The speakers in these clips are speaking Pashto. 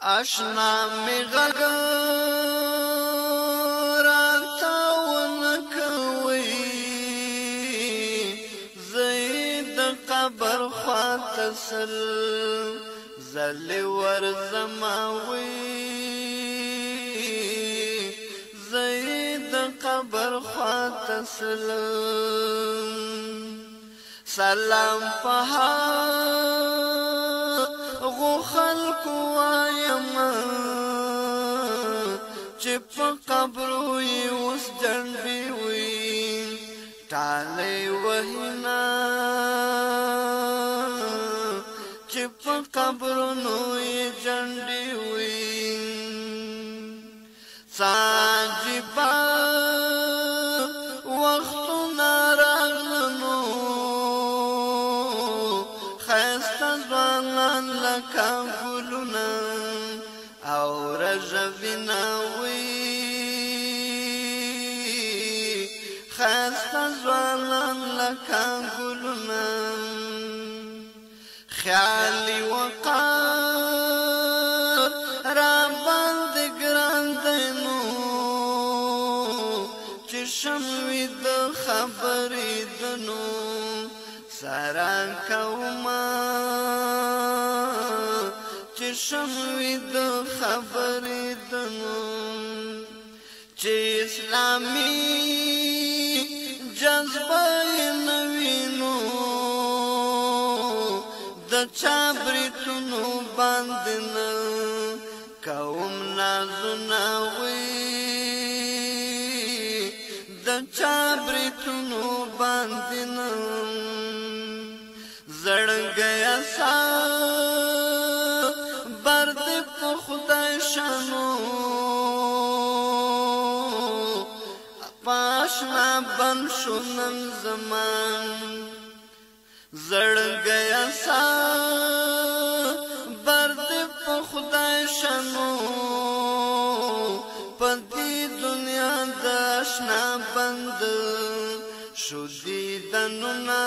آشنا می غږ راته ونکوي زه د قبر خواته سل زلې ورځموي زه د قبر خواته سل سلام په هغو خلکو وایم چې په قبرو یې اوس جنډې وي ټالۍ وهینا چې په قبرونو یې جنډې وي عجیبه وختونه راغلنو ښایسته ځوانان لکه ګلونه او رژوینه وي ښایسته ځوانان لکه ګلونه خیالي وقار راباندې ګران دی نو چې شم ویده خبرېدنو سره کومه چې شم ویده خبرېدنو چې اسلامي جذبه یې نه وینو د چا بریتونو باندې نه کوم نازونه وي د چا بریتونو باندې نه زړګیا صبر دې په خدای شانو پاشنا بن شو نن زمان زړګیا صبر دې په خدای شانو په دې دنیا د آشنا بند شو دیدنونه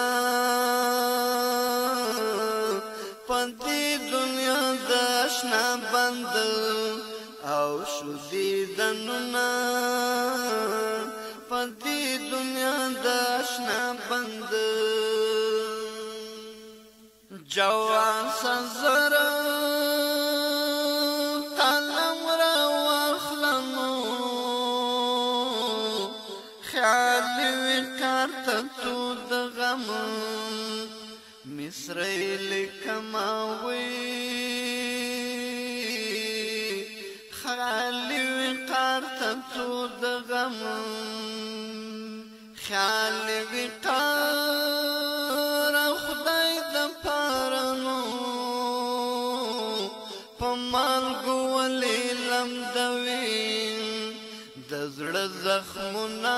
په دې دنیا د آشنا بند او شو دیدنونه په دې دنیا د آشنا بند جوان سزر قلم را واخلمو خیالی وکار تتو دغم مصری لکماوی خیالی وکار تتو دغم خیالی وکار خدای د پارنو پمالګو ولې لمدوي د زړه زخمونه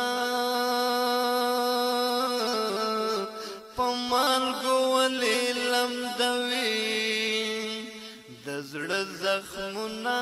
پمالګو ولې لمدوي د زړه زخمونه